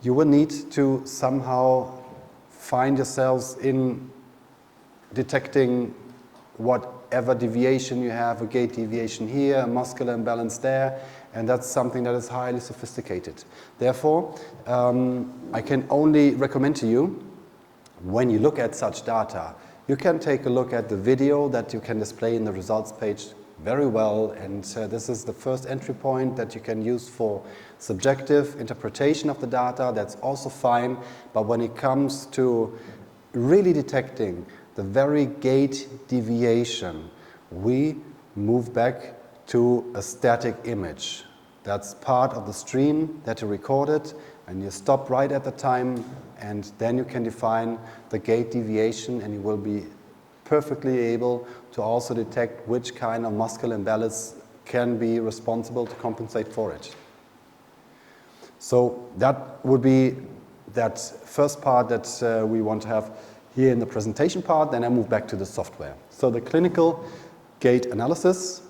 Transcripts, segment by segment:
you will need to somehow find yourselves in detecting whatever deviation you have, a gait deviation here, a muscular imbalance there, and that's something that is highly sophisticated. Therefore, I can only recommend to you, when you look at such data, you can take a look at the video that you can display in the results page very well, and this is the first entry point that you can use for subjective interpretation of the data. That's also fine, but when it comes to really detecting the very gait deviation, we move back to a static image. That's part of the stream that you recorded, and you stop right at the time, and then you can define the gait deviation, and you will be perfectly able to also detect which kind of muscular imbalance can be responsible to compensate for it. So that would be that first part that we want to have here in the presentation part. Then I move back to the software. So the clinical gait analysis,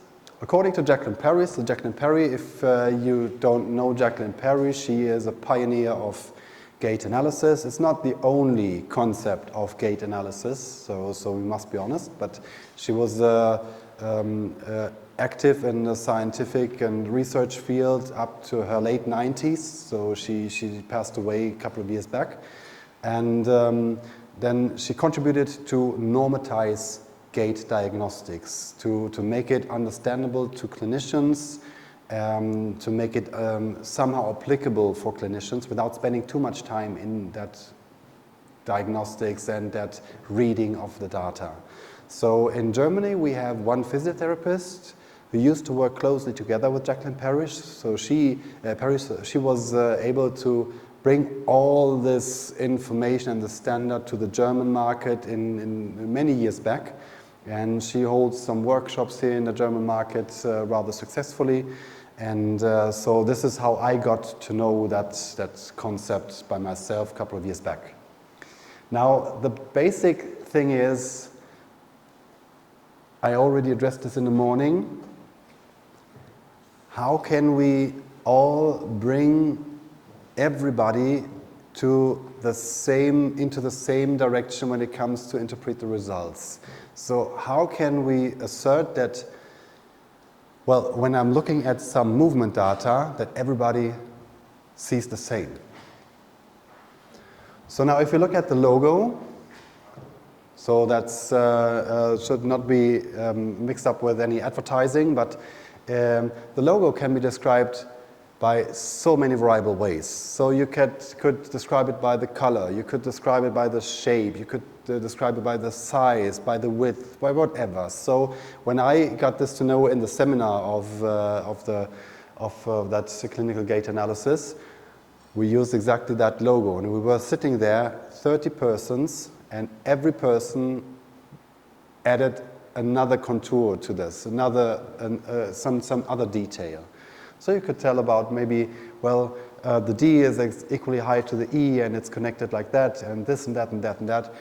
according to Jacquelin Perry. So Jacquelin Perry, if you don't know Jacquelin Perry, she is a pioneer of gait analysis. It's not the only concept of gait analysis, so we must be honest, but she was active in the scientific and research field up to her late 90s, so she passed away a couple of years back. And then she contributed to normatize gait diagnostics, to make it understandable to clinicians, to make it somehow applicable for clinicians without spending too much time in that diagnostics and that reading of the data. So in Germany we have one physiotherapist who used to work closely together with Jacquelin Perry. So she was able to bring all this information and the standard to the German market in many years back. And she holds some workshops here in the German market rather successfully. And so this is how I got to know that concept by myself a couple of years back. Now, the basic thing is, I already addressed this in the morning, how can we all bring everybody into the same direction when it comes to interpret the results? So how can we assert that, well, when I'm looking at some movement data, that everybody sees the same? So now if you look at the logo, so that's should not be mixed up with any advertising, but the logo can be described by so many variable ways. So you could describe it by the color, you could describe it by the shape, you could describe it by the size, by the width, by whatever. So when I got this to know in the seminar of that clinical gait analysis, we used exactly that logo, and we were sitting there, 30 persons, and every person added another contour to this, some other detail. So you could tell about maybe, well, the D is equally high to the E, and it's connected like that, and this and that and that and that.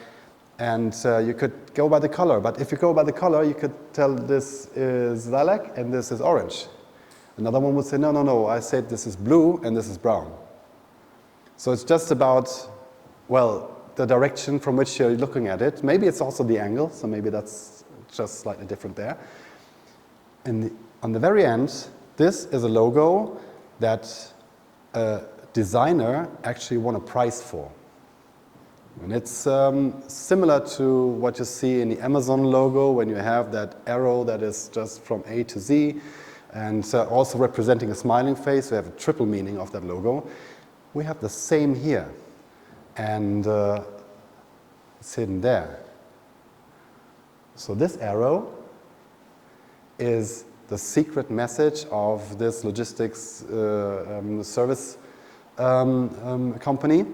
And you could go by the color, but if you go by the color, you could tell this is lilac and this is orange. Another one would say, no, no, no, I said this is blue and this is brown. So it's just about, well, the direction from which you're looking at it. Maybe it's also the angle, so maybe that's just slightly different there. And on the very end, this is a logo that a designer actually won a prize for. And it's similar to what you see in the Amazon logo when you have that arrow that is just from A to Z, and also representing a smiling face. We have a triple meaning of that logo. We have the same here, and it's hidden there. So this arrow is the secret message of this logistics service company.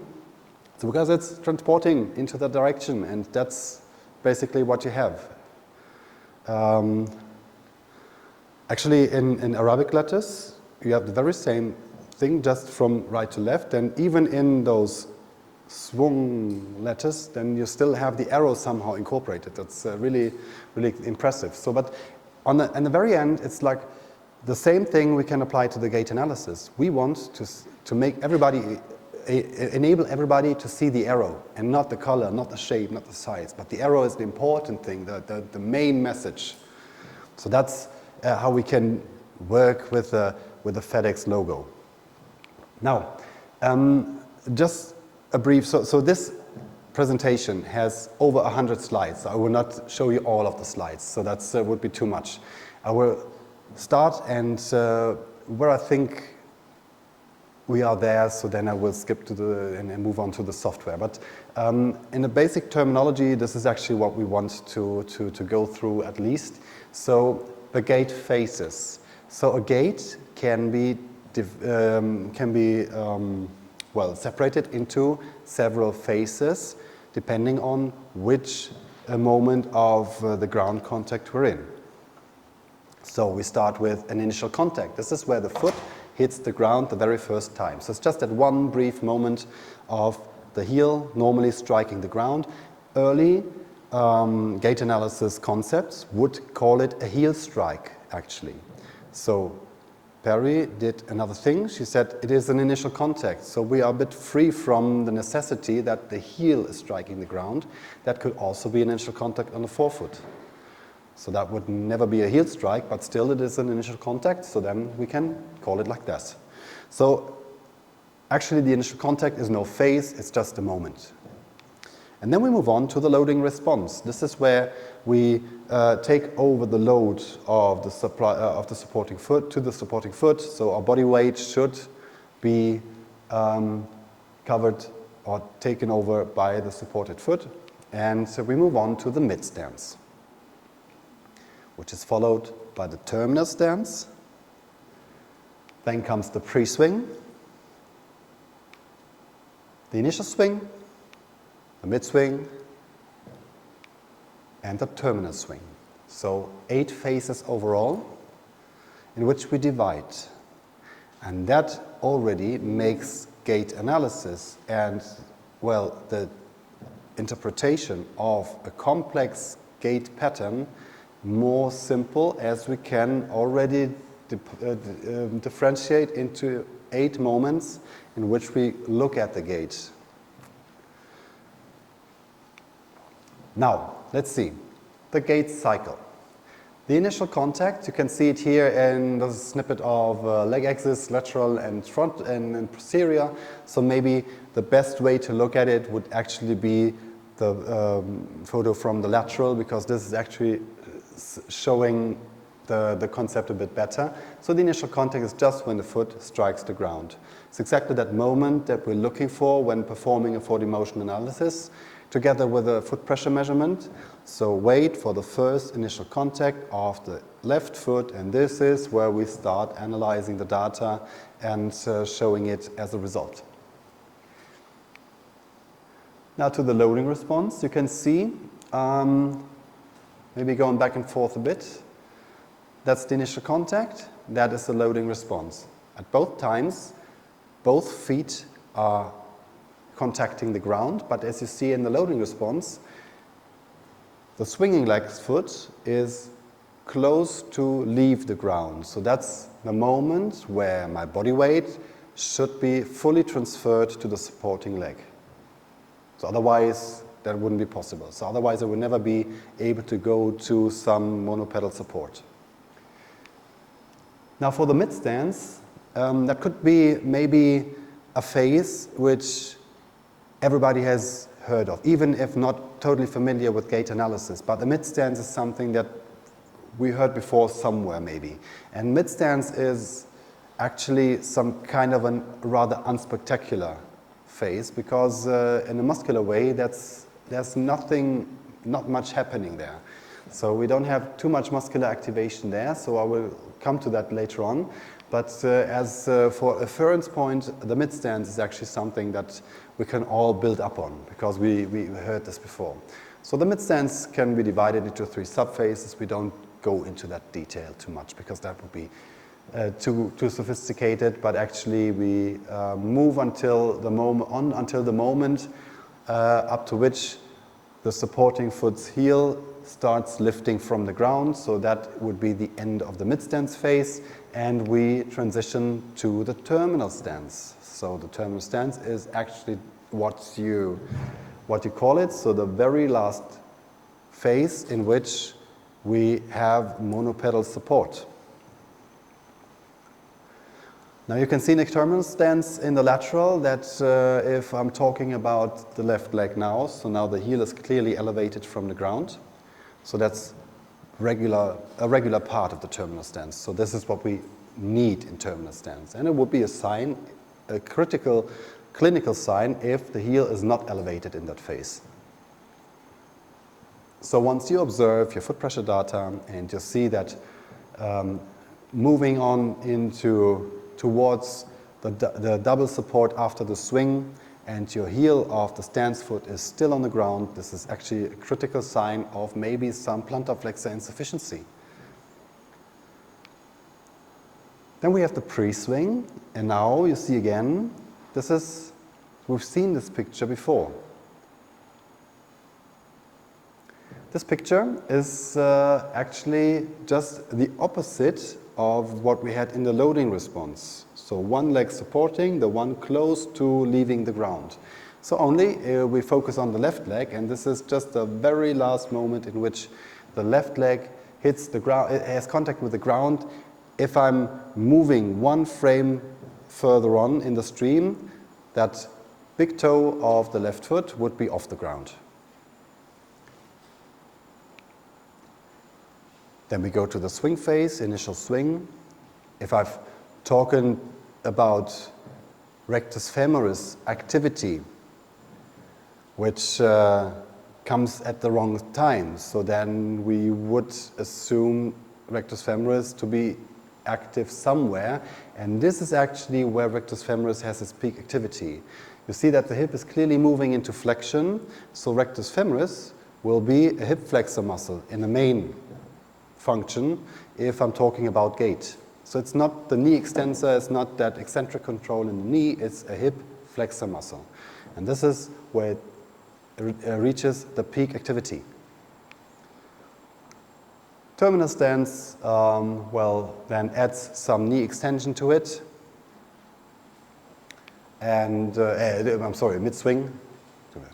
So because it's transporting into that direction, and that's basically what you have. Actually, in Arabic letters, you have the very same thing, just from right to left, and even in those swung letters, then you still have the arrow somehow incorporated. That's really, really impressive. So, but on the very end, it's like the same thing we can apply to the gait analysis. We want to make everybody enable everybody to see the arrow and not the color, not the shape, not the size. But the arrow is the important thing, the main message. So that's how we can work with the FedEx logo. Now, just a brief, so this presentation has over 100 slides. I will not show you all of the slides, so that would be too much. I will start and where I think we are there, so then I will skip to and move on to the software. But in the basic terminology, this is actually what we want to go through at least. So the gait phases. So a gait can be separated into several phases depending on which moment of the ground contact we're in. So we start with an initial contact. This is where the foot hits the ground the very first time. So it's just that one brief moment of the heel normally striking the ground. Early gait analysis concepts would call it a heel strike, actually. So Perry did another thing. She said it is an initial contact. So we are a bit free from the necessity that the heel is striking the ground. That could also be an initial contact on the forefoot. So that would never be a heel strike, but still it is an initial contact, so then we can call it like this. So actually the initial contact is no phase, it's just a moment. And then we move on to the loading response. This is where we take over the load of the supporting foot to the supporting foot. So our body weight should be covered or taken over by the supported foot. And so we move on to the mid stance, which is followed by the terminal stance. Then comes the pre-swing, the initial swing, the mid-swing, and the terminal swing. So 8 phases overall in which we divide. And that already makes gait analysis and, well, the interpretation of a complex gait pattern more simple, as we can already differentiate into 8 moments in which we look at the gait. Now, let's see the gait cycle. The initial contact, you can see it here in the snippet of leg axis, lateral and front and posterior. So maybe the best way to look at it would actually be the photo from the lateral, because this is actually showing the concept a bit better. So the initial contact is just when the foot strikes the ground. It's exactly that moment that we're looking for when performing a 4D motion analysis, together with a foot pressure measurement. So wait for the first initial contact of the left foot, and this is where we start analyzing the data and showing it as a result. Now to the loading response, you can see maybe going back and forth a bit. That's the initial contact. That is the loading response. At both times, both feet are contacting the ground, but as you see in the loading response, the swinging leg foot is close to leave the ground. So that's the moment where my body weight should be fully transferred to the supporting leg. So otherwise, that wouldn't be possible. So otherwise, I would never be able to go to some monopedal support. Now for the mid stance, that could be maybe a phase which everybody has heard of, even if not totally familiar with gait analysis. But the mid stance is something that we heard before somewhere maybe. And mid stance is actually some kind of a rather unspectacular phase, because in a muscular way, there's not much happening there. So we don't have too much muscular activation there, so I will come to that later on. But as for a reference point, the mid stance is actually something that we can all build up on, because we heard this before. So the mid stance can be divided into 3 subphases. We don't go into that detail too much, because that would be too sophisticated. But actually, we move until the moment up to which the supporting foot's heel starts lifting from the ground, so that would be the end of the mid-stance phase, and we transition to the terminal stance. So the terminal stance is actually what you call it, so the very last phase in which we have monopedal support. Now you can see in the terminal stance in the lateral that if I'm talking about the left leg now, so now the heel is clearly elevated from the ground. So that's a regular part of the terminal stance. So this is what we need in terminal stance. And it would be a sign, a critical clinical sign, if the heel is not elevated in that phase. So once you observe your foot pressure data and you see that moving on towards the double support after the swing and your heel of the stance foot is still on the ground, this is actually a critical sign of maybe some plantar flexor insufficiency. Then we have the pre-swing, and now you see again, we've seen this picture before. This picture is actually just the opposite of what we had in the loading response. So one leg supporting, the one close to leaving the ground. So only we focus on the left leg, and this is just the very last moment in which the left leg hits the ground, it has contact with the ground. If I'm moving one frame further on in the stream, that big toe of the left foot would be off the ground. Then we go to the swing phase, initial swing. If I've talking about rectus femoris activity, which comes at the wrong time, so then we would assume rectus femoris to be active somewhere, and this is actually where rectus femoris has its peak activity. You see that the hip is clearly moving into flexion, so rectus femoris will be a hip flexor muscle in the main function if I'm talking about gait. So it's not the knee extensor, it's not that eccentric control in the knee, it's a hip flexor muscle. And this is where it reaches the peak activity. Terminal stance, then adds some knee extension to it. And, mid-swing,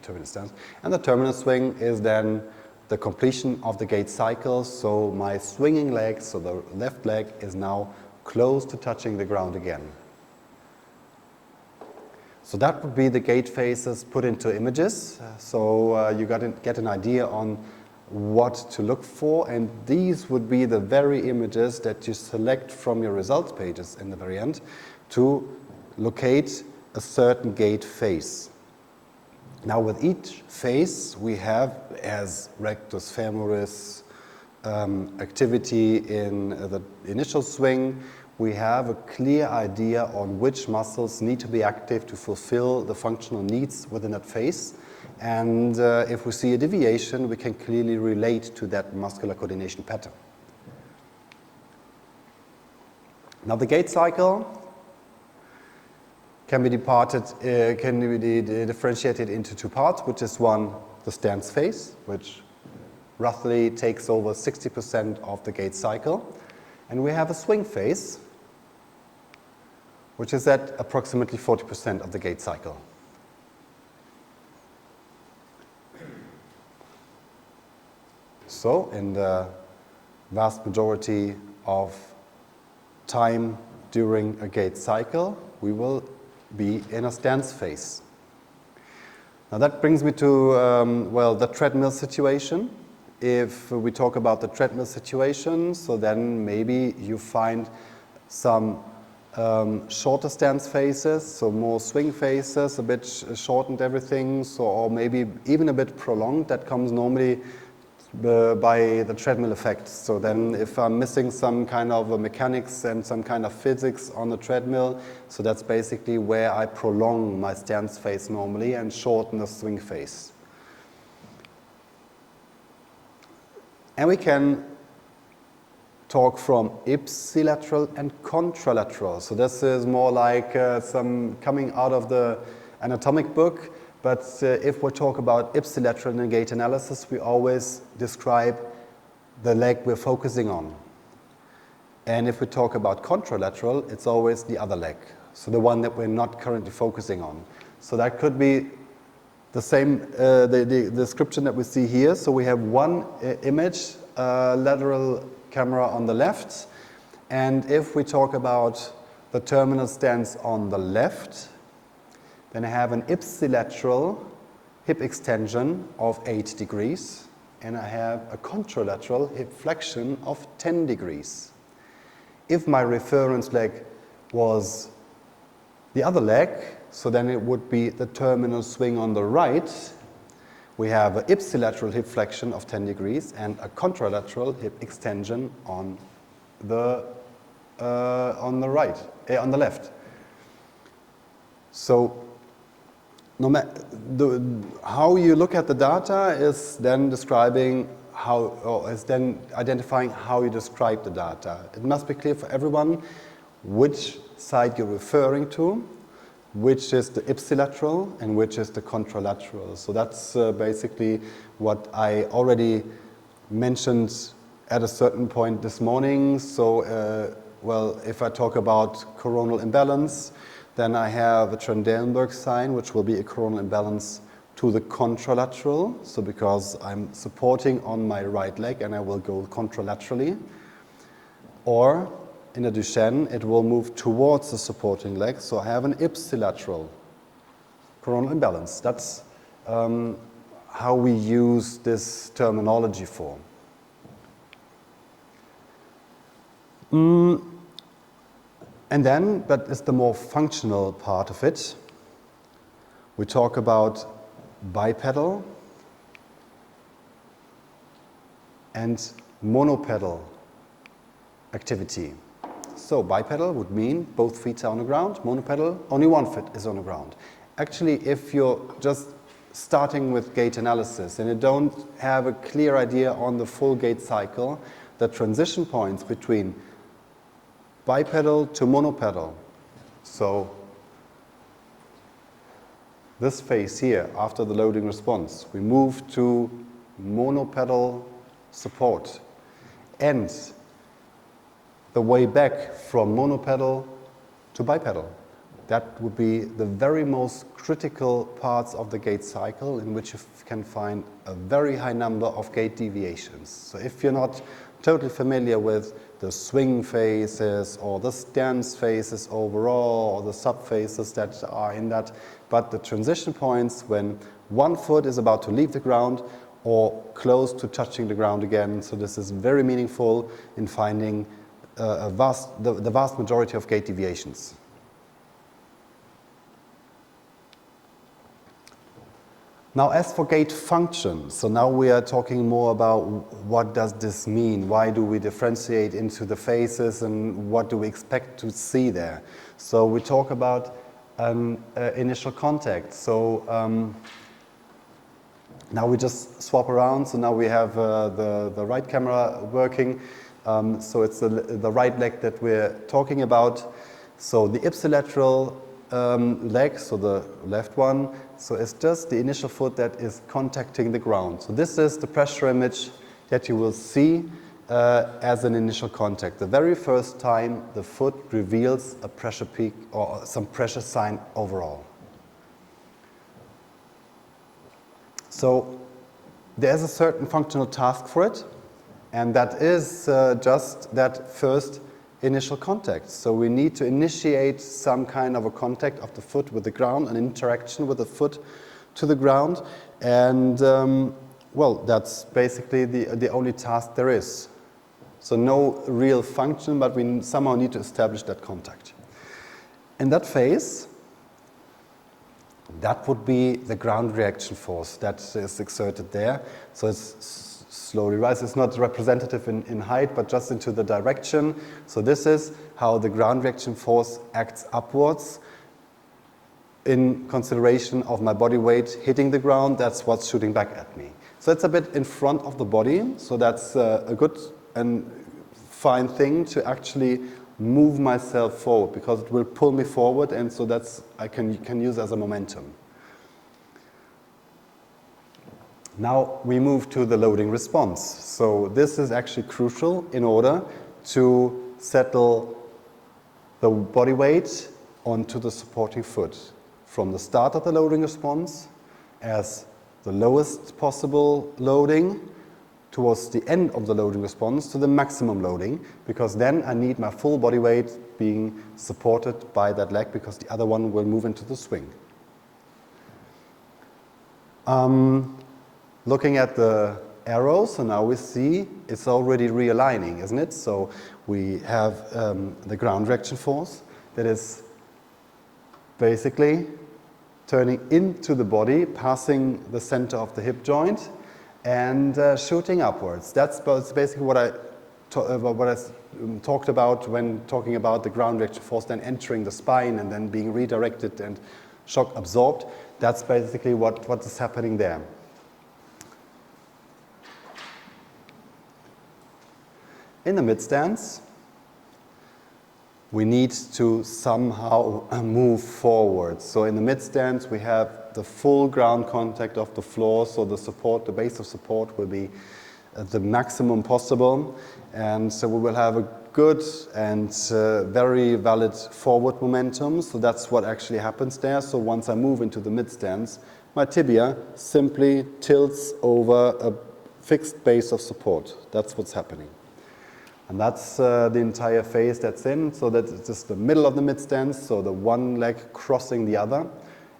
terminal stance. And the terminal swing is then the completion of the gait cycle, so my swinging leg, so the left leg, is now close to touching the ground again. So that would be the gait phases put into images, so you get an idea on what to look for, and these would be the very images that you select from your results pages in the very end to locate a certain gait phase. Now with each phase we have as rectus femoris activity in the initial swing, we have a clear idea on which muscles need to be active to fulfill the functional needs within that phase. And if we see a deviation, we can clearly relate to that muscular coordination pattern. Now the gait cycle can be differentiated into two parts, which is one, the stance phase, which roughly takes over 60% of the gait cycle. And we have a swing phase, which is at approximately 40% of the gait cycle. So in the vast majority of time during a gait cycle, we will be in a stance phase. Now that brings me to the treadmill situation. If we talk about the treadmill situation, so then maybe you find some shorter stance phases, so more swing phases, a bit shortened everything, so or maybe even a bit prolonged. That comes normally by the treadmill effect. So then if I'm missing some kind of mechanics and some kind of physics on the treadmill, so that's basically where I prolong my stance phase normally and shorten the swing phase. And we can talk from ipsilateral and contralateral. So this is more like some coming out of the anatomic book, but if we talk about ipsilateral in gait analysis, we always describe the leg we're focusing on. And if we talk about contralateral, it's always the other leg, so the one that we're not currently focusing on. So that could be the same, the description that we see here. So we have one image, lateral camera on the left, and if we talk about the terminal stance on the left, then I have an ipsilateral hip extension of 8 degrees, and I have a contralateral hip flexion of 10 degrees. If my reference leg was the other leg, so then it would be the terminal swing on the right. We have an ipsilateral hip flexion of 10 degrees and a contralateral hip extension on the left. So how you look at the data is then describing how, or is then identifying how you describe the data. It must be clear for everyone which side you're referring to, which is the ipsilateral and which is the contralateral. So that's basically what I already mentioned at a certain point this morning. So, well, if I talk about coronal imbalance, then I have a Trendelenburg sign, which will be a coronal imbalance to the contralateral. So because I'm supporting on my right leg and I will go contralaterally. Or in a Duchenne, it will move towards the supporting leg. So I have an ipsilateral coronal imbalance. That's how we use this terminology for. And then, but it's the more functional part of it. We talk about bipedal and monopedal activity. So bipedal would mean both feet are on the ground. Monopedal, only one foot is on the ground. Actually, if you're just starting with gait analysis and you don't have a clear idea on the full gait cycle, the transition points between bipedal to monopedal. So this phase here, after the loading response, we move to monopedal support. And the way back from monopedal to bipedal. That would be the very most critical parts of the gait cycle in which you can find a very high number of gait deviations. So if you're not totally familiar with the swing phases or the stance phases overall or the sub phases that are in that, but the transition points when one foot is about to leave the ground or close to touching the ground again. So this is very meaningful in finding the vast majority of gait deviations. Now, as for gait function, so now we are talking more about what does this mean? Why do we differentiate into the phases and what do we expect to see there? So we talk about initial contact. So now we just swap around. So now we have the right camera working. So it's the right leg that we're talking about. So the ipsilateral leg, so the left one, so it's just the initial foot that is contacting the ground. So this is the pressure image that you will see as an initial contact. The very first time the foot reveals a pressure peak or some pressure sign overall. So there's a certain functional task for it, and that is just that first initial contact. So we need to initiate some kind of a contact of the foot with the ground, an interaction with the foot to the ground, and well, that's basically the only task there is. So no real function, but we somehow need to establish that contact. In that phase, that would be the ground reaction force that is exerted there. So it's slowly rise. It's not representative in height, but just into the direction. So this is how the ground reaction force acts upwards in consideration of my body weight hitting the ground. That's what's shooting back at me. So it's a bit in front of the body. So that's a good and fine thing to actually move myself forward because it will pull me forward, and so that's I can use as a momentum. Now we move to the loading response. So this is actually crucial in order to settle the body weight onto the supporting foot. From the start of the loading response as the lowest possible loading towards the end of the loading response to the maximum loading, because then I need my full body weight being supported by that leg, because the other one will move into the swing. Looking at the arrow, so now we see it's already realigning, isn't it? So we have the ground reaction force that is basically turning into the body, passing the center of the hip joint and shooting upwards. That's basically what I talked about when talking about the ground reaction force then entering the spine and then being redirected and shock absorbed. That's basically what is happening there. In the mid stance, we need to somehow move forward. So in the mid stance, we have the full ground contact of the floor, so the support, the base of support will be the maximum possible, and so we will have a good and very valid forward momentum. So that's what actually happens there. So once I move into the mid stance, my tibia simply tilts over a fixed base of support. That's what's happening. And that's the entire phase that's in, so that's just the middle of the mid stance, so the one leg crossing the other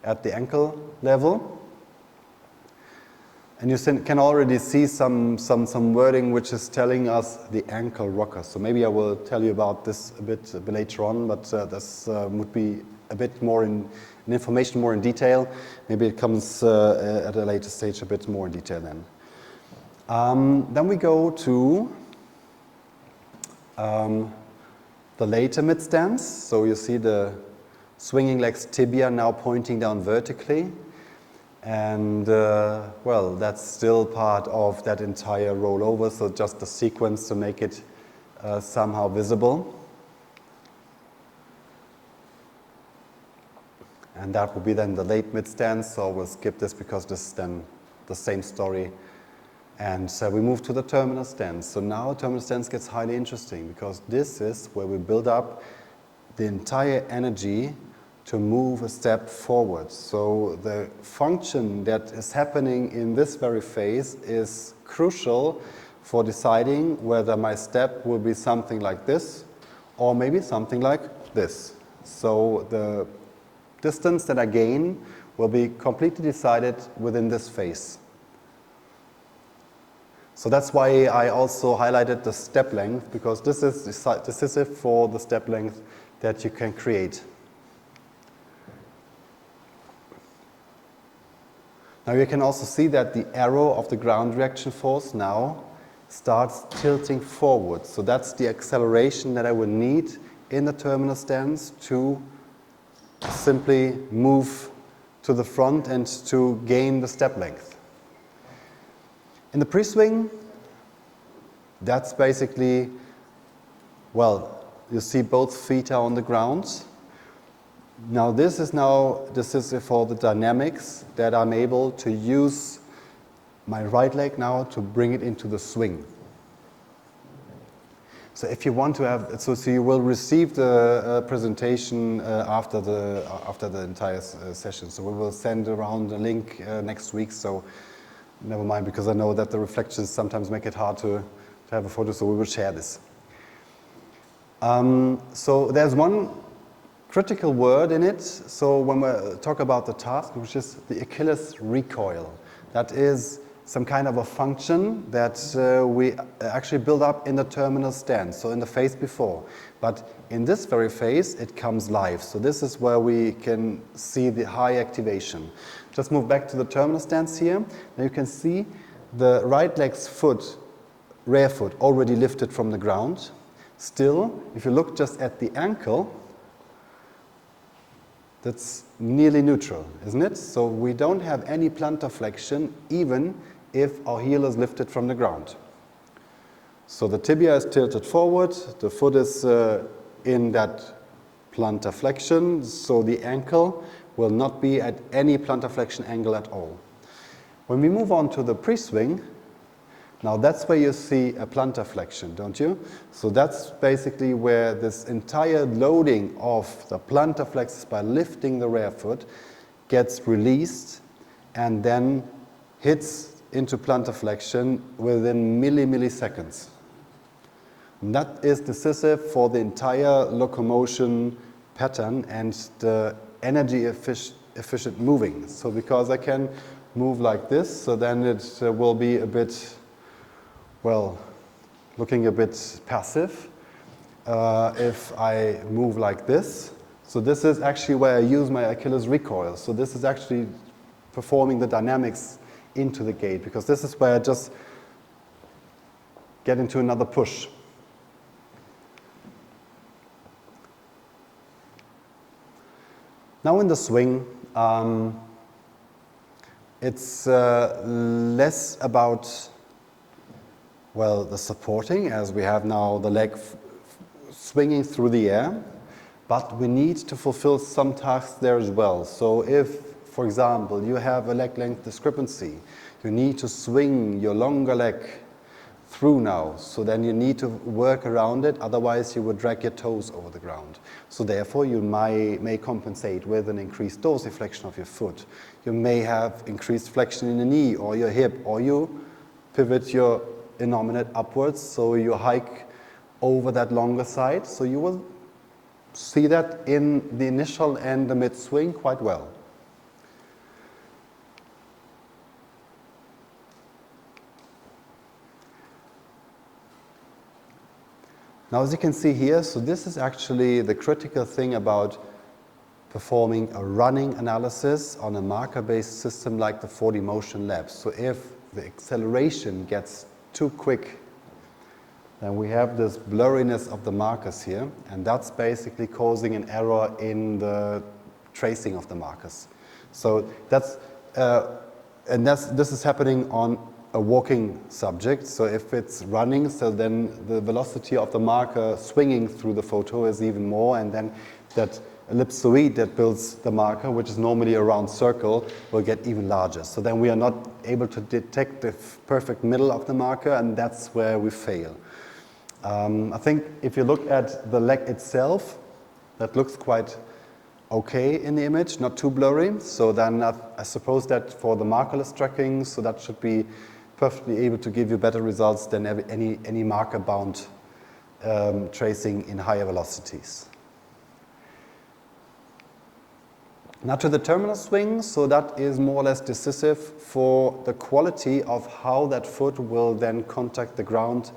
at the ankle level. And you can already see some wording which is telling us the ankle rocker. So maybe I will tell you about this a bit later on, but this would be a bit more in information, more in detail. Maybe it comes at a later stage a bit more in detail then. Then we go to the later mid stance. So you see the swinging legs tibia now pointing down vertically. And well, that's still part of that entire rollover, so just the sequence to make it somehow visible. And that will be then the late mid stance, so we'll skip this because this is then the same story. And so we move to the terminal stance. So now terminal stance gets highly interesting, because this is where we build up the entire energy to move a step forward. So the function that is happening in this very phase is crucial for deciding whether my step will be something like this or maybe something like this. So the distance that I gain will be completely decided within this phase. So that's why I also highlighted the step length, because this is decisive for the step length that you can create. Now you can also see that the arrow of the ground reaction force now starts tilting forward. So that's the acceleration that I would need in the terminal stance to simply move to the front and to gain the step length. In the pre-swing, that's basically, well, you see both feet are on the ground. Now this is for the dynamics that I'm able to use my right leg now to bring it into the swing. So if you want to have, so you will receive the presentation after the entire session. So we will send around a link next week. So never mind, because I know that the reflections sometimes make it hard to have a photo. So we will share this. So there's one critical word in it. So when we talk about the task, which is the Achilles recoil, that is some kind of a function that we actually build up in the terminal stance, so in the phase before. But in this very phase, it comes live. So this is where we can see the high activation. Just move back to the terminal stance here. Now you can see the right leg's foot, rear foot, already lifted from the ground. Still, if you look just at the ankle, that's nearly neutral, isn't it? So we don't have any plantar flexion, even if our heel is lifted from the ground. So the tibia is tilted forward, the foot is in that plantar flexion, so the ankle will not be at any plantar flexion angle at all. When we move on to the pre-swing, now that's where you see a plantar flexion, don't you? So that's basically where this entire loading of the plantar flexus by lifting the rear foot gets released and then hits into plantar flexion within milliseconds. And that is decisive for the entire locomotion pattern and the energy efficient moving. So because I can move like this, so then it will be a bit, well, looking a bit passive. If I move like this, so this is actually where I use my Achilles recoil. So this is actually performing the dynamics into the gait, because this is where I just get into another push. Now in the swing, it's less about, well, the supporting, as we have now the leg swinging through the air, but we need to fulfill some tasks there as well. So if, for example, you have a leg length discrepancy, you need to swing your longer leg through now, so then you need to work around it, otherwise you would drag your toes over the ground. So therefore you may compensate with an increased dorsiflexion of your foot. You may have increased flexion in the knee or your hip, or you pivot your innominate upwards, so you hike over that longer side. So you will see that in the initial and the mid-swing quite well. Now, as you can see here, so this is actually the critical thing about performing a running analysis on a marker-based system like the 4D Motion Lab. So if the acceleration gets too quick, then we have this blurriness of the markers here, and that's basically causing an error in the tracing of the markers. So this is happening on a walking subject. So if it's running, so then the velocity of the marker swinging through the photo is even more, and then that ellipsoid that builds the marker, which is normally a round circle, will get even larger. So then we are not able to detect the perfect middle of the marker, and that's where we fail. I think if you look at the leg itself, that looks quite okay in the image, not too blurry. So then I suppose that for the markerless tracking, so that should be perfectly able to give you better results than any marker-bound tracing in higher velocities. Now to the terminal swing, so that is more or less decisive for the quality of how that foot will then contact the ground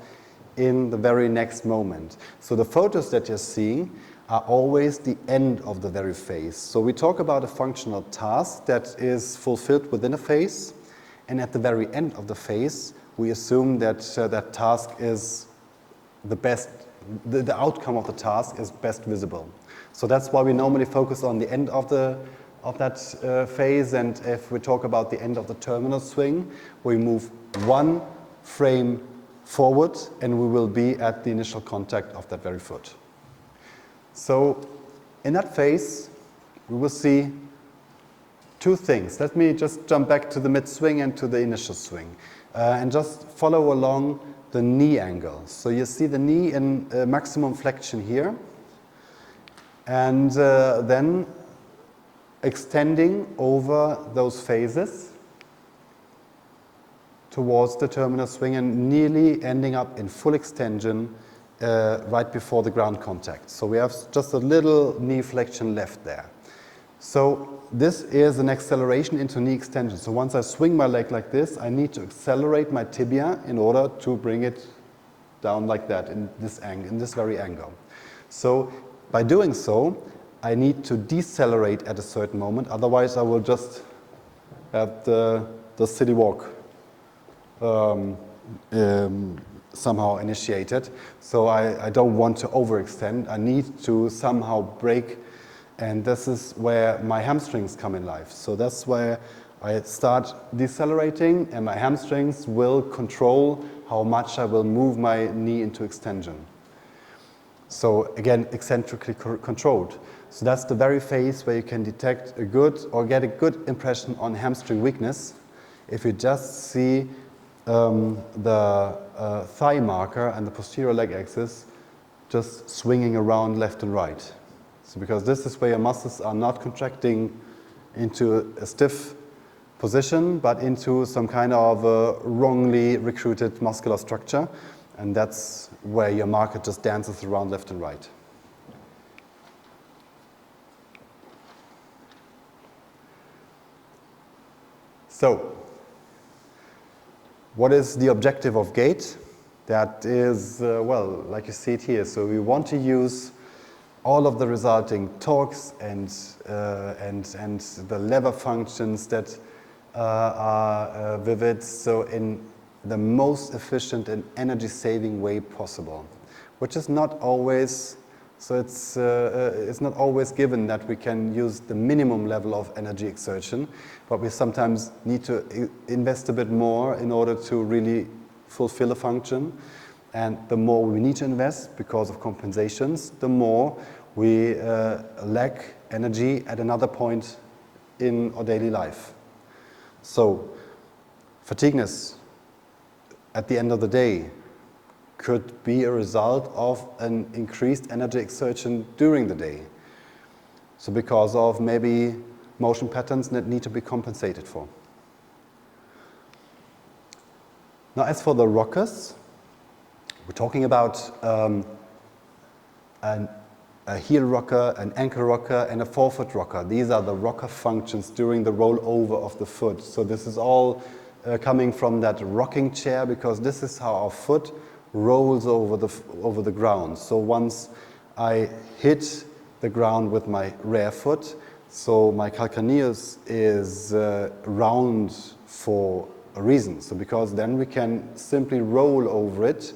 in the very next moment. So the photos that you're seeing are always the end of the very phase. So we talk about a functional task that is fulfilled within a phase, and at the very end of the phase, we assume that that task is the best, the outcome of the task is best visible. So that's why we normally focus on the end of that phase, and if we talk about the end of the terminal swing, we move one frame forward and we will be at the initial contact of that very foot. So in that phase, we will see two things. Let me just jump back to the mid-swing and to the initial swing, and just follow along the knee angle. So you see the knee in maximum flexion here, and then extending over those phases towards the terminal swing and nearly ending up in full extension right before the ground contact. So we have just a little knee flexion left there. So this is an acceleration into knee extension. So once I swing my leg like this, I need to accelerate my tibia in order to bring it down like that in this angle, in this very angle. So by doing so, I need to decelerate at a certain moment, otherwise I will just have the city walk somehow initiated. So I don't want to overextend. I need to somehow break, and this is where my hamstrings come in life. So that's where I start decelerating, and my hamstrings will control how much I will move my knee into extension. So again, eccentrically controlled. So that's the very phase where you can detect a good or get a good impression on hamstring weakness if you just see the thigh marker and the posterior leg axis just swinging around left and right. So because this is where your muscles are not contracting into a stiff position, but into some kind of wrongly recruited muscular structure, and that's where your marker just dances around left and right. So, what is the objective of gait? That is, well, like you see it here. So we want to use all of the resulting torques and the lever functions that are vivid, so in the most efficient and energy-saving way possible, which is not always. So it's not always given that we can use the minimum level of energy exertion, but we sometimes need to invest a bit more in order to really fulfill a function. And the more we need to invest because of compensations, the more we lack energy at another point in our daily life. So fatigueness at the end of the day could be a result of an increased energy exertion during the day. So because of maybe motion patterns that need to be compensated for. Now as for the rockers, we're talking about a heel rocker, an ankle rocker, and a forefoot rocker. These are the rocker functions during the rollover of the foot. So this is all coming from that rocking chair, because this is how our foot rolls over the ground. So once I hit the ground with my rear foot, so my calcaneus is round for a reason. So because then we can simply roll over it,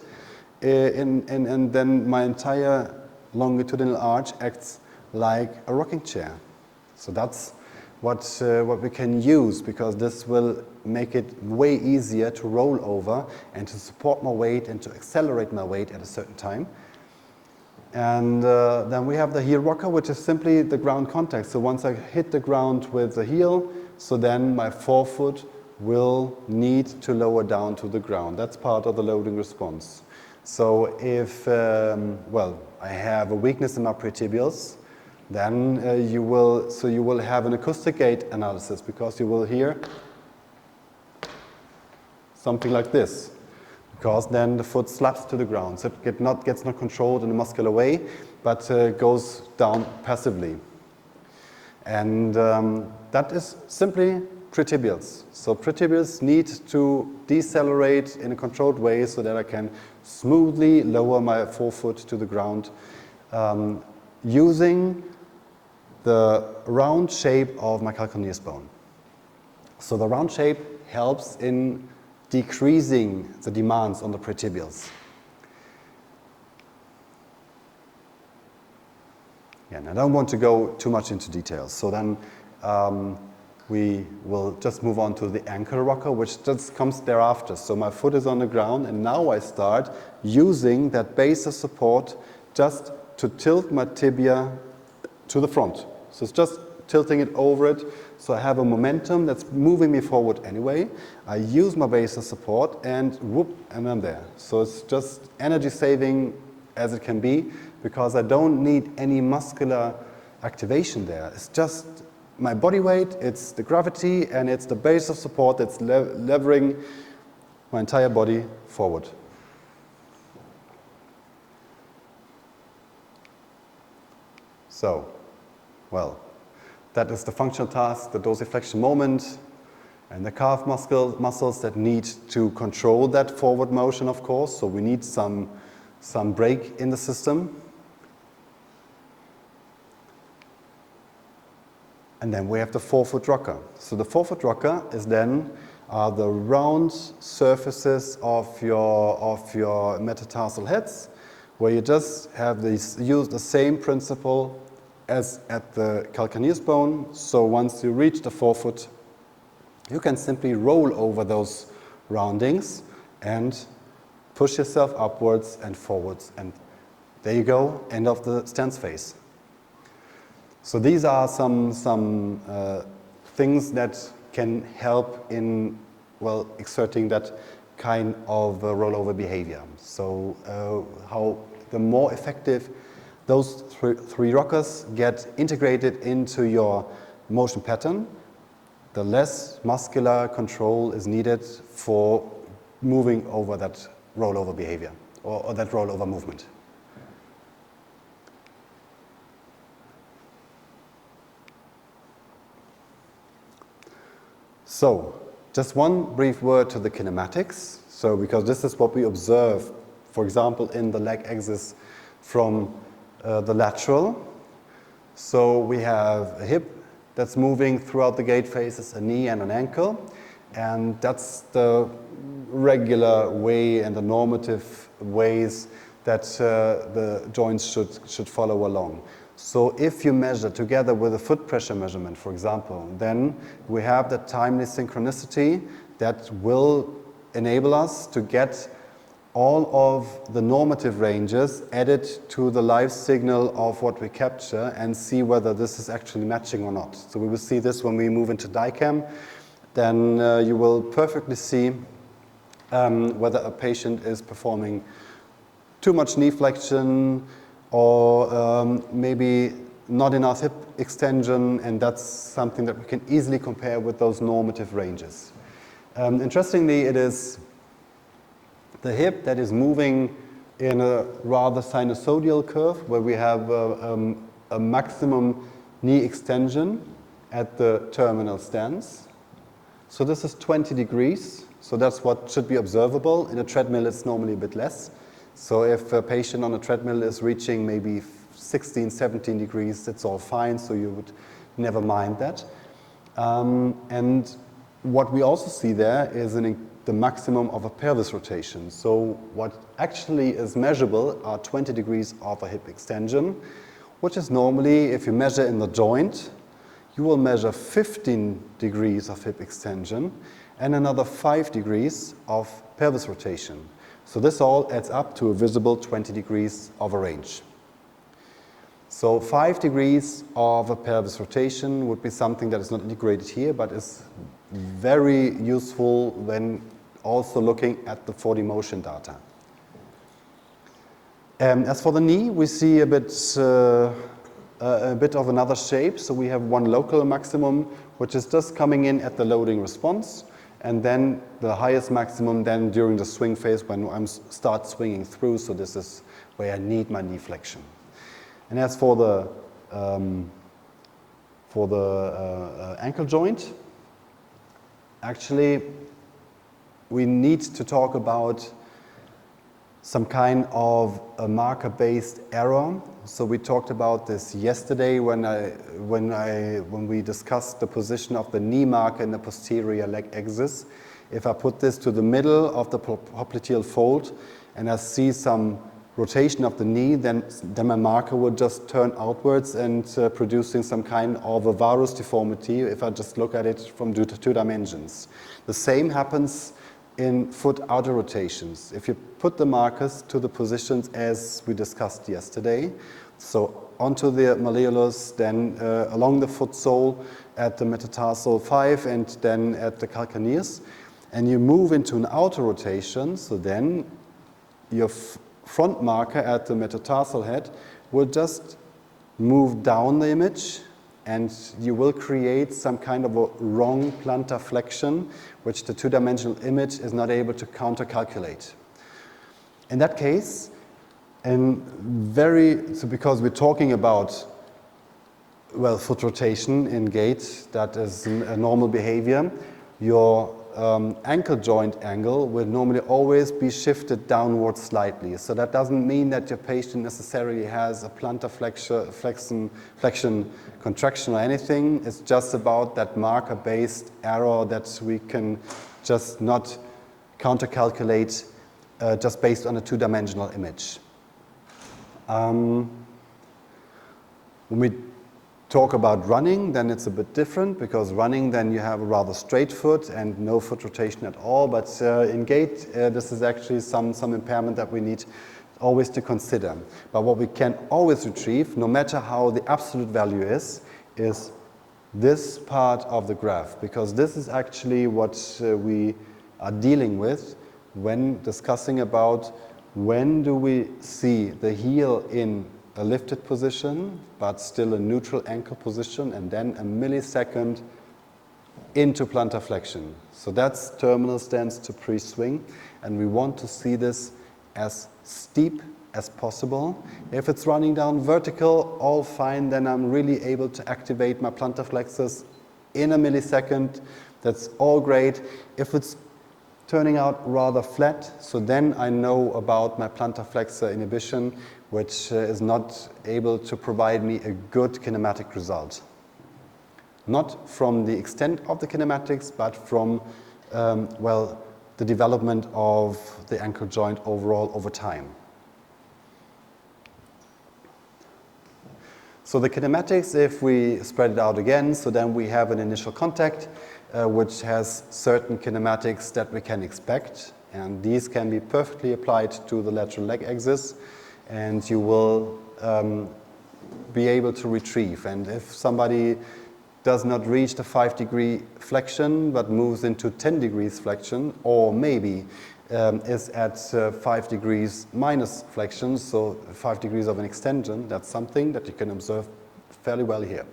and then my entire longitudinal arch acts like a rocking chair. So that's what we can use, because this will make it way easier to roll over and to support my weight and to accelerate my weight at a certain time. And then we have the heel rocker, which is simply the ground contact. So once I hit the ground with the heel, so then my forefoot will need to lower down to the ground. That's part of the loading response. So if, well, I have a weakness in my pretibials, then you will have an acoustic gait analysis, because you will hear something like this, because then the foot slaps to the ground. So it gets not controlled in a muscular way, but goes down passively. And that is simply pretibials. So pretibials need to decelerate in a controlled way so that I can smoothly lower my forefoot to the ground using the round shape of my calcaneus bone. So the round shape helps in decreasing the demands on the pretibials. Yeah, and I don't want to go too much into details. So then we will just move on to the ankle rocker, which just comes thereafter. So my foot is on the ground, and now I start using that base of support just to tilt my tibia to the front. So it's just tilting it over it, so I have a momentum that's moving me forward anyway. I use my base of support, and whoop, and I'm there. So it's just energy saving as it can be, because I don't need any muscular activation there. It's just my body weight, it's the gravity, and it's the base of support that's levering my entire body forward. So, well, that is the functional task, the dorsiflexion moment, and the calf muscles that need to control that forward motion, of course. So we need some brake in the system. And then we have the forefoot rocker. So the forefoot rocker is then the round surfaces of your metatarsal heads, where you just have use the same principle as at the calcaneus bone. So once you reach the forefoot, you can simply roll over those roundings and push yourself upwards and forwards, and there you go, end of the stance phase. So these are some things that can help in well, exerting that kind of rollover behavior. So how the more effective those three rockers get integrated into your motion pattern, the less muscular control is needed for moving over that rollover behavior or that rollover movement. So, just one brief word to the kinematics. So, because this is what we observe, for example, in the leg axis from the lateral. So, we have a hip that's moving throughout the gait phases, a knee and an ankle. And that's the regular way and the normative ways that the joints should follow along. So if you measure together with a foot pressure measurement, for example, then we have that timely synchronicity that will enable us to get all of the normative ranges added to the live signal of what we capture and see whether this is actually matching or not. So we will see this when we move into DICAM. Then you will perfectly see whether a patient is performing too much knee flexion or maybe not enough hip extension, and that's something that we can easily compare with those normative ranges. Interestingly, it is the hip that is moving in a rather sinusoidal curve where we have a maximum knee extension at the terminal stance. So this is 20 degrees, so that's what should be observable. In a treadmill it's normally a bit less. So if a patient on a treadmill is reaching maybe 16, 17 degrees, it's all fine, so you would never mind that. And what we also see there is the maximum of a pelvis rotation. So what actually is measurable are 20 degrees of a hip extension, which is normally, if you measure in the joint, you will measure 15 degrees of hip extension and another 5 degrees of pelvis rotation. So this all adds up to a visible 20 degrees of a range. So 5 degrees of a pelvis rotation would be something that is not integrated here, but is very useful when also looking at the 4D motion data. As for the knee, we see a bit of another shape. So we have one local maximum, which is just coming in at the loading response, and then the highest maximum then during the swing phase when I start swinging through. So this is where I need my knee flexion. And as for the ankle joint, actually we need to talk about some kind of a marker-based error. So we talked about this yesterday when we discussed the position of the knee marker in the posterior leg axis. If I put this to the middle of the popliteal fold and I see some rotation of the knee, then my marker would just turn outwards and producing some kind of a varus deformity if I just look at it from two dimensions. The same happens in foot outer rotations. If you put the markers to the positions as we discussed yesterday, so onto the malleolus, then along the foot sole at the metatarsal 5 and then at the calcaneus, and you move into an outer rotation, so then your front marker at the metatarsal head will just move down the image, and you will create some kind of a wrong plantar flexion, which the two-dimensional image is not able to counter-calculate. In that case, because we're talking about, well, foot rotation in gait, that is a normal behavior, your ankle joint angle will normally always be shifted downwards slightly. So that doesn't mean that your patient necessarily has a plantar flexion contraction or anything. It's just about that marker-based error that we can just not counter-calculate just based on a two-dimensional image. When we talk about running, then it's a bit different, because running, then you have a rather straight foot and no foot rotation at all. But in gait, this is actually some impairment that we need always to consider. But what we can always retrieve, no matter how the absolute value is this part of the graph, because this is actually what we are dealing with when discussing about when do we see the heel in a lifted position but still a neutral ankle position, and then a millisecond into plantar flexion. So that's terminal stance to pre-swing, and we want to see this as steep as possible. If it's running down vertical, all fine, then I'm really able to activate my plantar flexors in a millisecond. That's all great. If it's turning out rather flat, so then I know about my plantar flexor inhibition, which is not able to provide me a good kinematic result. Not from the extent of the kinematics, but from, well, the development of the ankle joint overall over time. So the kinematics, if we spread it out again, so then we have an initial contact, which has certain kinematics that we can expect, and these can be perfectly applied to the lateral leg axis, and you will be able to retrieve. And if somebody does not reach the 5-degree flexion but moves into 10 degrees flexion, or maybe is at 5 degrees minus flexion, so 5 degrees of an extension, that's something that you can observe fairly well here.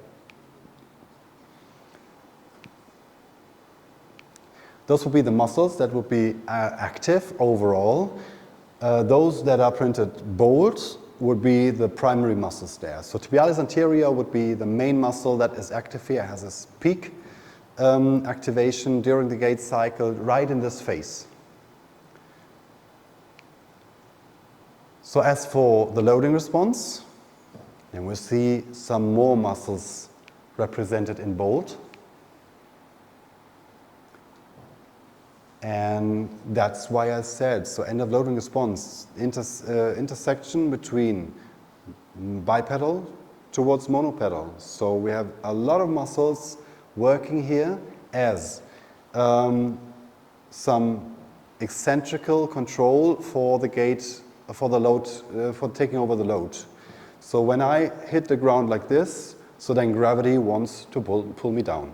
Those would be the muscles that would be active overall. Those that are printed bold would be the primary muscles there. So tibialis anterior would be the main muscle that is active here, has this peak activation during the gait cycle right in this phase. So as for the loading response, then we see some more muscles represented in bold. And that's why I said, so end of loading response, intersection between bipedal towards monopedal. So we have a lot of muscles working here as some eccentrical control for the gait, for the load, for taking over the load. So when I hit the ground like this, so then gravity wants to pull me down.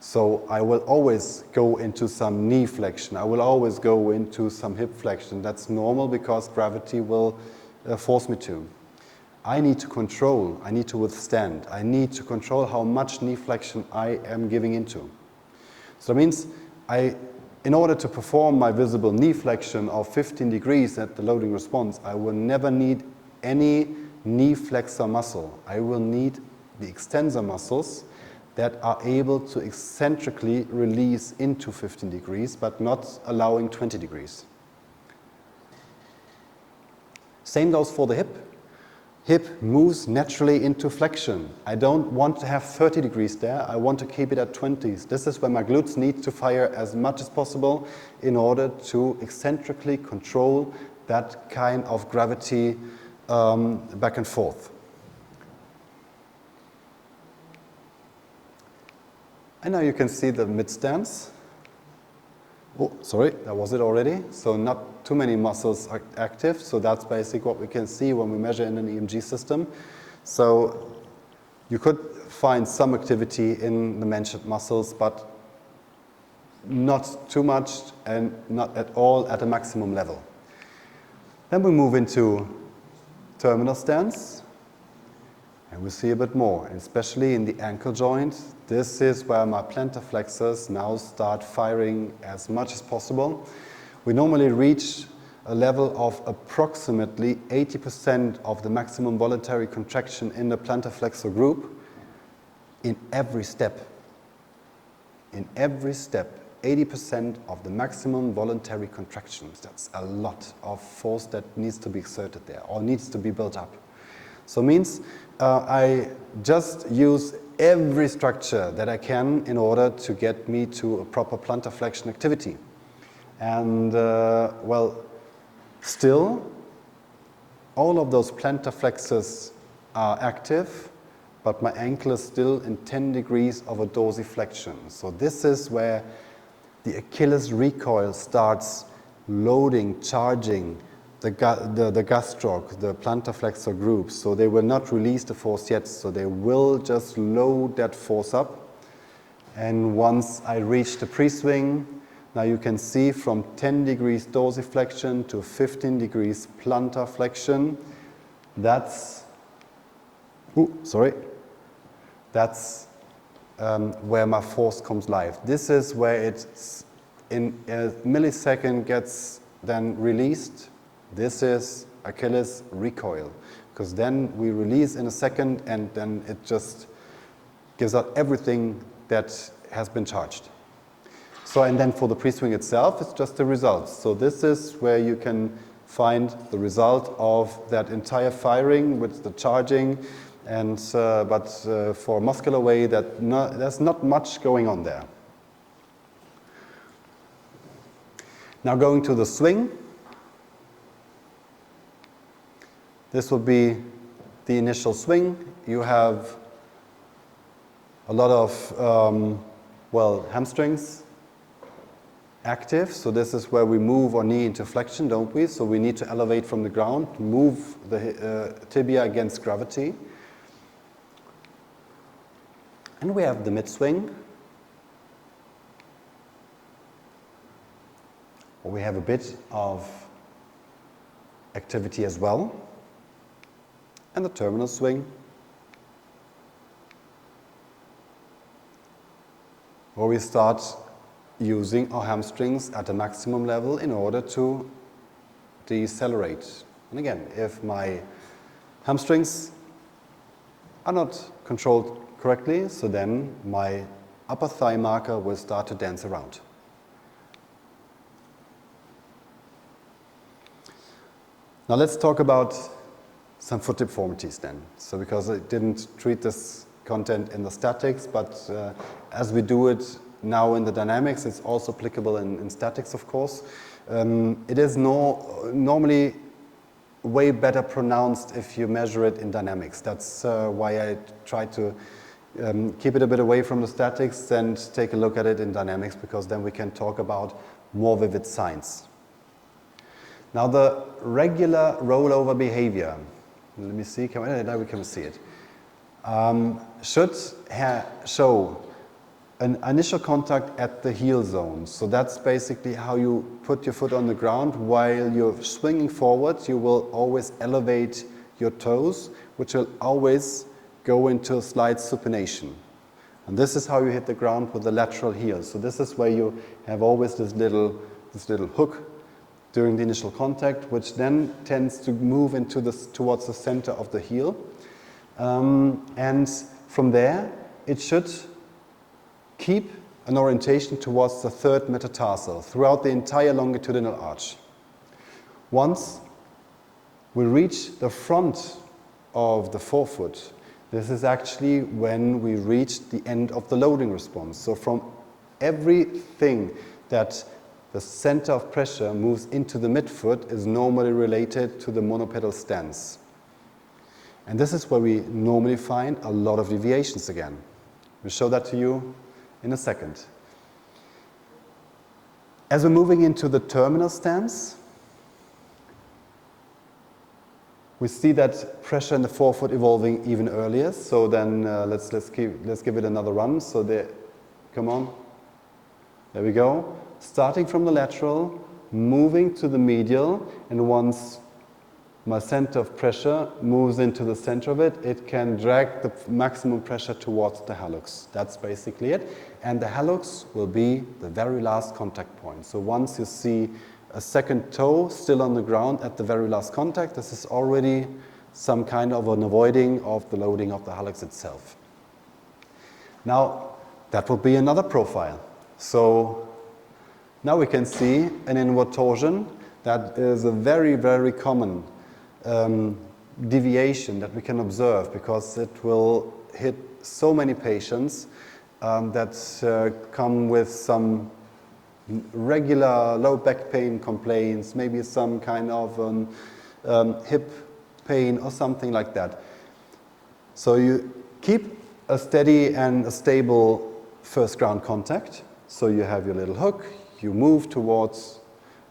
So I will always go into some knee flexion. I will always go into some hip flexion. That's normal because gravity will force me to. I need to control, I need to withstand. I need to control how much knee flexion I am giving into. So that means in order to perform my visible knee flexion of 15 degrees at the loading response, I will never need any knee flexor muscle. I will need the extensor muscles that are able to eccentrically release into 15 degrees, but not allowing 20 degrees. Same goes for the hip. Hip moves naturally into flexion. I don't want to have 30 degrees there, I want to keep it at 20s. This is where my glutes need to fire as much as possible in order to eccentrically control that kind of gravity back and forth. And now you can see the mid stance. Oh, sorry, that was it already. So not too many muscles are active. So that's basically what we can see when we measure in an EMG system. So you could find some activity in the mentioned muscles, but not too much and not at all at a maximum level. Then we move into terminal stance. And we see a bit more, especially in the ankle joint. This is where my plantar flexors now start firing as much as possible. We normally reach a level of approximately 80% of the maximum voluntary contraction in the plantar flexor group in every step. In every step, 80% of the maximum voluntary contractions. That's a lot of force that needs to be exerted there or needs to be built up. So it means I just use every structure that I can in order to get me to a proper plantar flexion activity. And well, still, all of those plantar flexors are active, but my ankle is still in 10 degrees of a dorsiflexion. So this is where the Achilles recoil starts loading, charging the gastroc, the plantar flexor groups, so they will not release the force yet, so they will just load that force up. And once I reach the pre-swing, now you can see from 10 degrees dorsiflexion to 15 degrees plantar flexion, that's where my force comes live. This is where it's in a millisecond gets then released. This is Achilles recoil, because then we release in a second and then it just gives out everything that has been charged. So, and then for the pre-swing itself, it's just the results. So this is where you can find the result of that entire firing with the charging, and but for muscular way, there's not much going on there. Now going to the swing. This will be the initial swing. You have a lot of, hamstrings active. So this is where we move our knee into flexion, don't we? So we need to elevate from the ground, move the tibia against gravity. And we have the mid-swing. We have a bit of activity as well. And the terminal swing, where we start using our hamstrings at a maximum level in order to decelerate. And again, if my hamstrings are not controlled correctly, so then my upper thigh marker will start to dance around. Now let's talk about some foot deformities then. So because I didn't treat this content in the statics, but as we do it now in the dynamics, it's also applicable in statics, of course. It is normally way better pronounced if you measure it in dynamics. That's why I try to keep it a bit away from the statics and take a look at it in dynamics, because then we can talk about more vivid signs. Now the regular rollover behavior, let me see, now we can see it, should show an initial contact at the heel zone. So that's basically how you put your foot on the ground. While you're swinging forward, you will always elevate your toes, which will always go into a slight supination. And this is how you hit the ground with the lateral heel. So this is where you have always this little hook during the initial contact, which then tends to move into towards the center of the heel. And from there, it should keep an orientation towards the third metatarsal throughout the entire longitudinal arch. Once we reach the front of the forefoot, this is actually when we reach the end of the loading response. So from everything that the center of pressure moves into the midfoot is normally related to the monopedal stance. And this is where we normally find a lot of deviations again. We'll show that to you in a second. As we're moving into the terminal stance, we see that pressure in the forefoot evolving even earlier. So then let's give it another run. So come on, there we go. Starting from the lateral, moving to the medial, and once my center of pressure moves into the center of it, it can drag the maximum pressure towards the hallux. That's basically it. And the hallux will be the very last contact point. So once you see a second toe still on the ground at the very last contact, this is already some kind of an avoiding of the loading of the hallux itself. Now, that will be another profile. So now we can see an inward torsion. That is a very, very common deviation that we can observe, because it will hit so many patients that come with some regular low back pain complaints, maybe some kind of hip pain or something like that. So you keep a steady and a stable first ground contact. So you have your little hook, you move towards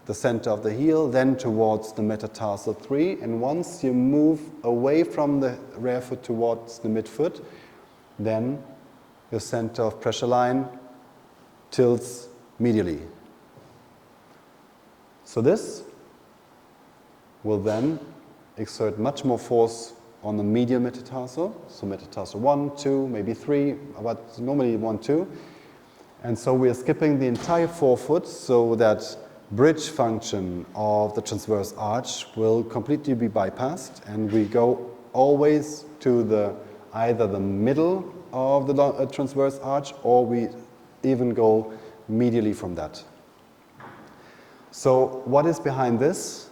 the center of the heel, then towards the metatarsal 3, and once you move away from the rear foot towards the midfoot, then your center of pressure line tilts medially. So this will then exert much more force on the medial metatarsal, so metatarsal 1, 2, maybe 3, but normally 1, 2. And so we are skipping the entire forefoot, so that bridge function of the transverse arch will completely be bypassed, and we go always to either the middle of the transverse arch, or we even go medially from that. So what is behind this?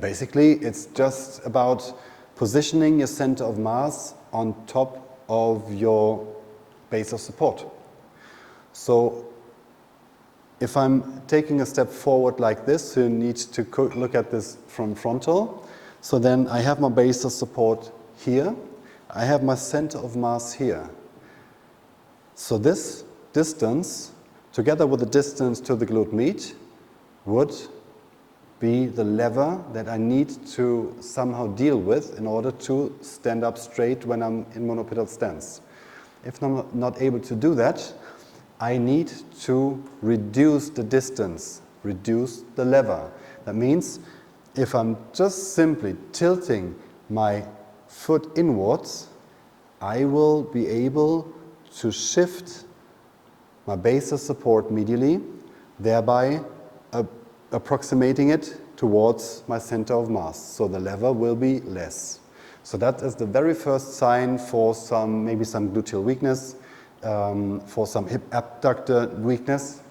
Basically, it's just about positioning your center of mass on top of your base of support. So if I'm taking a step forward like this, you need to look at this from frontal. So then I have my base of support here. I have my center of mass here. So this distance, together with the distance to the glute med, would be the lever that I need to somehow deal with in order to stand up straight when I'm in monopedal stance. If I'm not able to do that, I need to reduce the distance, reduce the lever. That means if I'm just simply tilting my foot inwards, I will be able to shift my base of support medially, thereby approximating it towards my center of mass. So the lever will be less. So that is the very first sign for maybe some gluteal weakness, for some hip abductor weakness.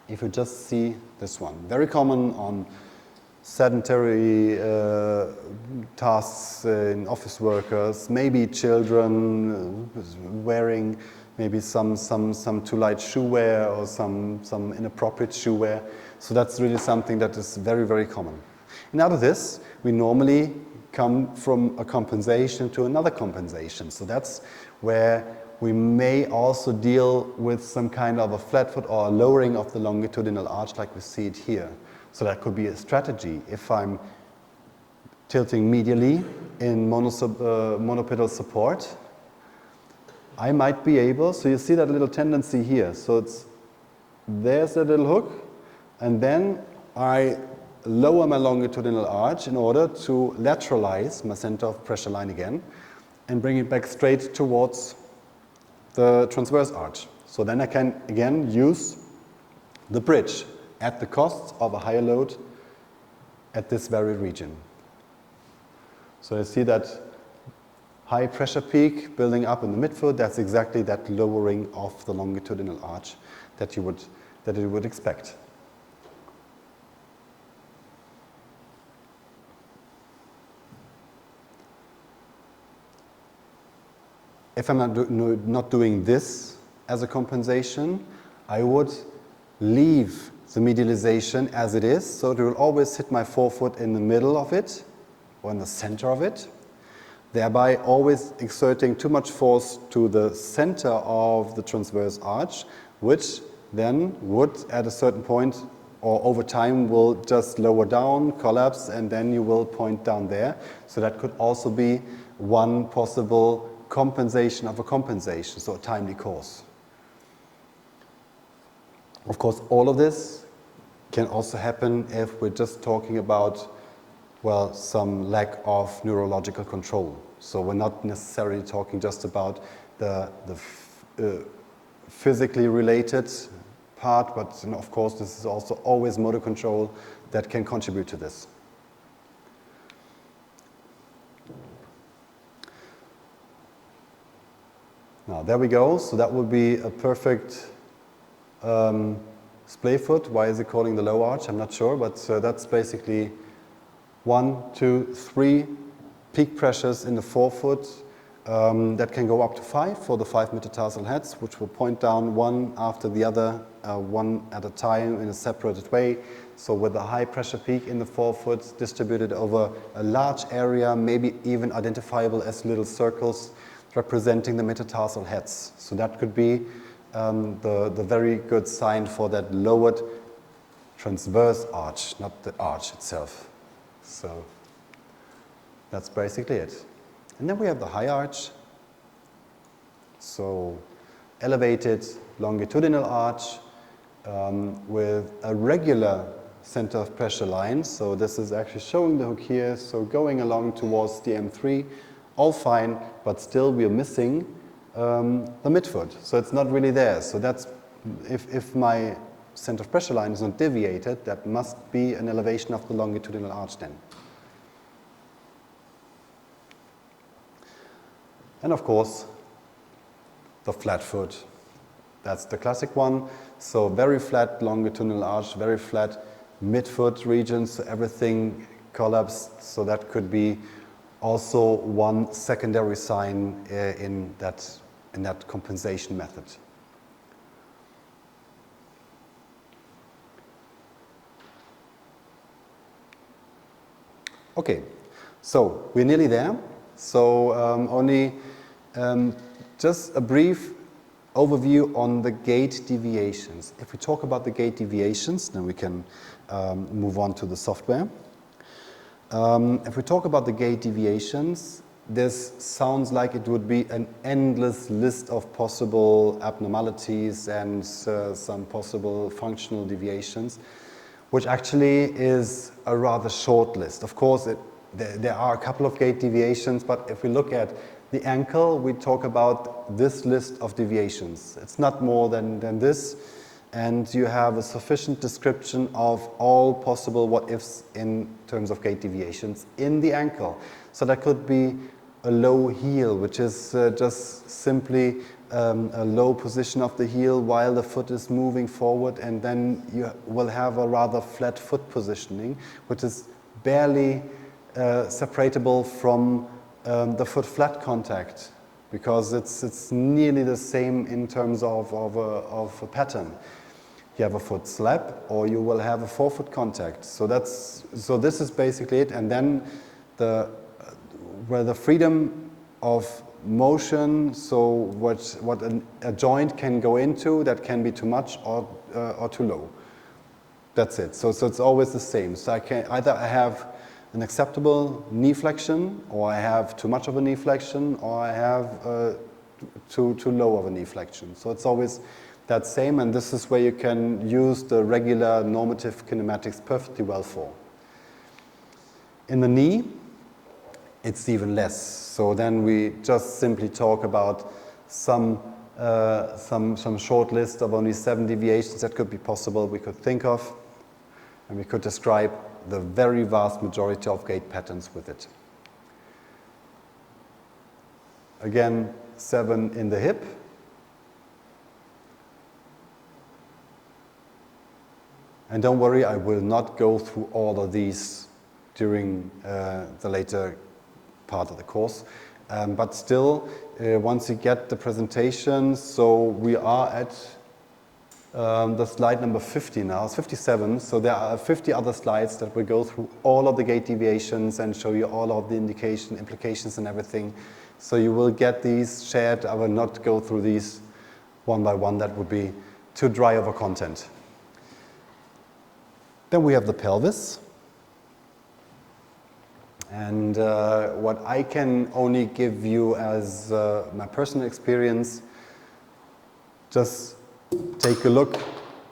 If you just see this one, very common on sedentary tasks in office workers, maybe children wearing maybe some too light shoe wear or some inappropriate shoe wear. So that's really something that is very, very common. And out of this, we normally come from a compensation to another compensation. So that's where we may also deal with some kind of a flat foot or a lowering of the longitudinal arch like we see it here. So that could be a strategy. If I'm tilting medially in monopedal support, I might be able, so you see that little tendency here. So there's a little hook, and then I lower my longitudinal arch in order to lateralize my center of pressure line again and bring it back straight towards the transverse arch. So then I can again use the bridge at the cost of a higher load at this very region. So you see that high pressure peak building up in the midfoot, that's exactly that lowering of the longitudinal arch that you would expect. If I'm not doing this as a compensation, I would leave the medialization as it is, so it will always hit my forefoot in the middle of it, or in the center of it, thereby always exerting too much force to the center of the transverse arch, which then would at a certain point or over time will just lower down, collapse, and then you will point down there. So that could also be one possible compensation of a compensation, so a timely course. Of course, all of this can also happen if we're just talking about, well, some lack of neurological control. So we're not necessarily talking just about the physically related part, but of course this is also always motor control that can contribute to this. Now there we go, so that would be a perfect splay foot. Why is it calling the low arch? I'm not sure, but that's basically 1, 2, 3 peak pressures in the forefoot that can go up to 5 for the 5 metatarsal heads, which will point down one after the other, one at a time in a separated way. So with a high pressure peak in the forefoot distributed over a large area, maybe even identifiable as little circles representing the metatarsal heads. So that could be the very good sign for that lowered transverse arch, not the arch itself. So that's basically it. And then we have the high arch. So elevated longitudinal arch with a regular center of pressure line. So this is actually showing the hook here. So going along towards the M3, all fine, but still we are missing the midfoot. So it's not really there. So that's, if my center of pressure line is not deviated, that must be an elevation of the longitudinal arch then. And of course, the flat foot. That's the classic one. So very flat longitudinal arch, very flat midfoot region, so everything collapsed. So that could be also one secondary sign in that compensation method. Okay, so we're nearly there. So only just a brief overview on the gait deviations. If we talk about the gait deviations, then we can move on to the software. If we talk about the gait deviations, this sounds like it would be an endless list of possible abnormalities and some possible functional deviations, which actually is a rather short list. Of course, there are a couple of gait deviations, but if we look at the ankle, we talk about this list of deviations. It's not more than this, and you have a sufficient description of all possible what-ifs in terms of gait deviations in the ankle. So that could be a low heel, which is just simply a low position of the heel while the foot is moving forward, and then you will have a rather flat foot positioning, which is barely separable from the foot flat contact, because it's nearly the same in terms of a pattern. You have a foot slap, or you will have a forefoot contact. So this is basically it. And then where the freedom of motion, so what a joint can go into, that can be too much or too low. That's it. So it's always the same. So I have an acceptable knee flexion, or I have too much of a knee flexion, or I have too low of a knee flexion. So it's always that same, and this is where you can use the regular normative kinematics perfectly well for. In the knee, it's even less. So then we just simply talk about some short list of only 7 deviations that could be possible, we could think of, and we could describe the very vast majority of gait patterns with it. Again, 7 in the hip. And don't worry, I will not go through all of these during the later part of the course. But still, once you get the presentation, so we are at the slide number 50 now, it's 57, so there are 50 other slides that will go through all of the gait deviations and show you all of the implications and everything. So you will get these shared. I will not go through these one by one, that would be too dry of a content. Then we have the pelvis. And what I can only give you as my personal experience, just take a look.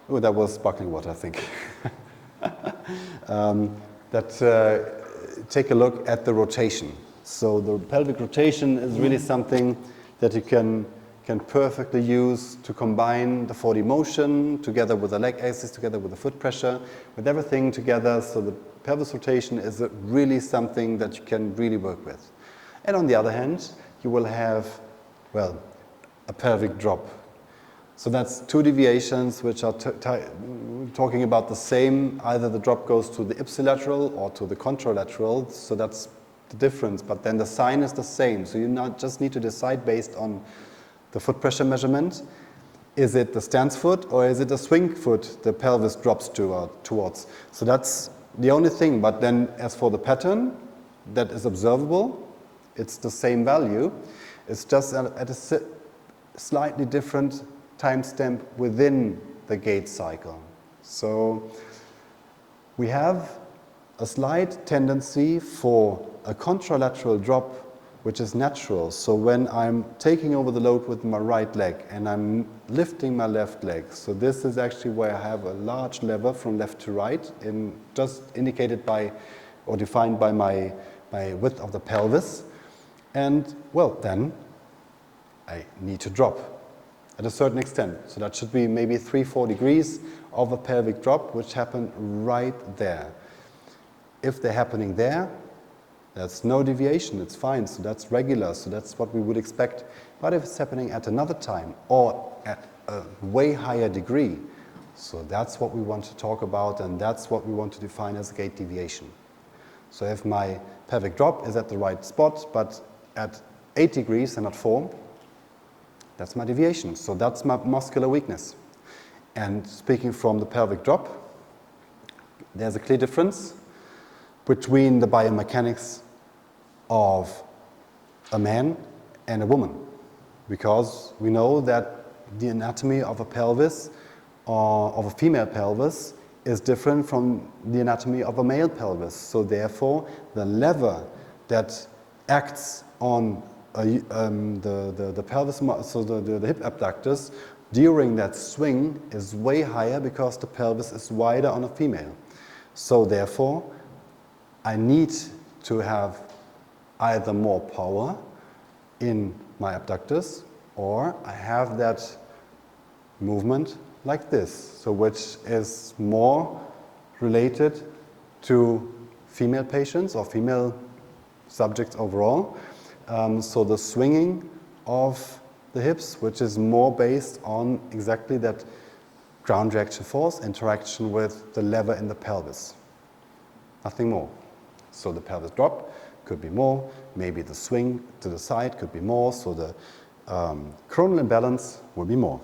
Oh, that was sparkling water, I think. Take a look at the rotation. So the pelvic rotation is really something that you can perfectly use to combine the 4D motion together with the leg axis, together with the foot pressure, with everything together. So the pelvis rotation is really something that you can really work with. And on the other hand, you will have, well, a pelvic drop. So that's 2 deviations which are talking about the same. Either the drop goes to the ipsilateral or to the contralateral. So that's the difference. But then the sign is the same. So you not just need to decide based on the foot pressure measurement. Is it the stance foot or is it the swing foot the pelvis drops towards? So that's the only thing. But then as for the pattern that is observable, it's the same value. It's just at a slightly different timestamp within the gait cycle. So We have a slight tendency for a contralateral drop, which is natural. So when I'm taking over the load with my right leg and I'm lifting my left leg, so this is actually where I have a large lever from left to right, just indicated by or defined by my width of the pelvis. And well, then I need to drop at a certain extent. So that should be maybe 3-4 degrees of a pelvic drop, which happen right there. If they're happening there, that's no deviation, it's fine, so that's regular, so that's what we would expect. But if it's happening at another time or at a way higher degree, so that's what we want to talk about, and that's what we want to define as a gait deviation. So if my pelvic drop is at the right spot, but at 8 degrees and not 4, that's my deviation. So that's my muscular weakness. And speaking from the pelvic drop, there's a clear difference between the biomechanics of a man and a woman, because we know that the anatomy of a pelvis or of a female pelvis is different from the anatomy of a male pelvis. So therefore, the lever that acts on the pelvis, so the hip abductors during that swing is way higher because the pelvis is wider on a female. So therefore, I need to have either more power in my abductors, or I have that movement like this, so which is more related to female patients or female subjects overall. So the swinging of the hips, which is more based on exactly that ground reaction force interaction with the lever in the pelvis. Nothing more. So the pelvis drop could be more, maybe the swing to the side could be more, so the coronal imbalance will be more.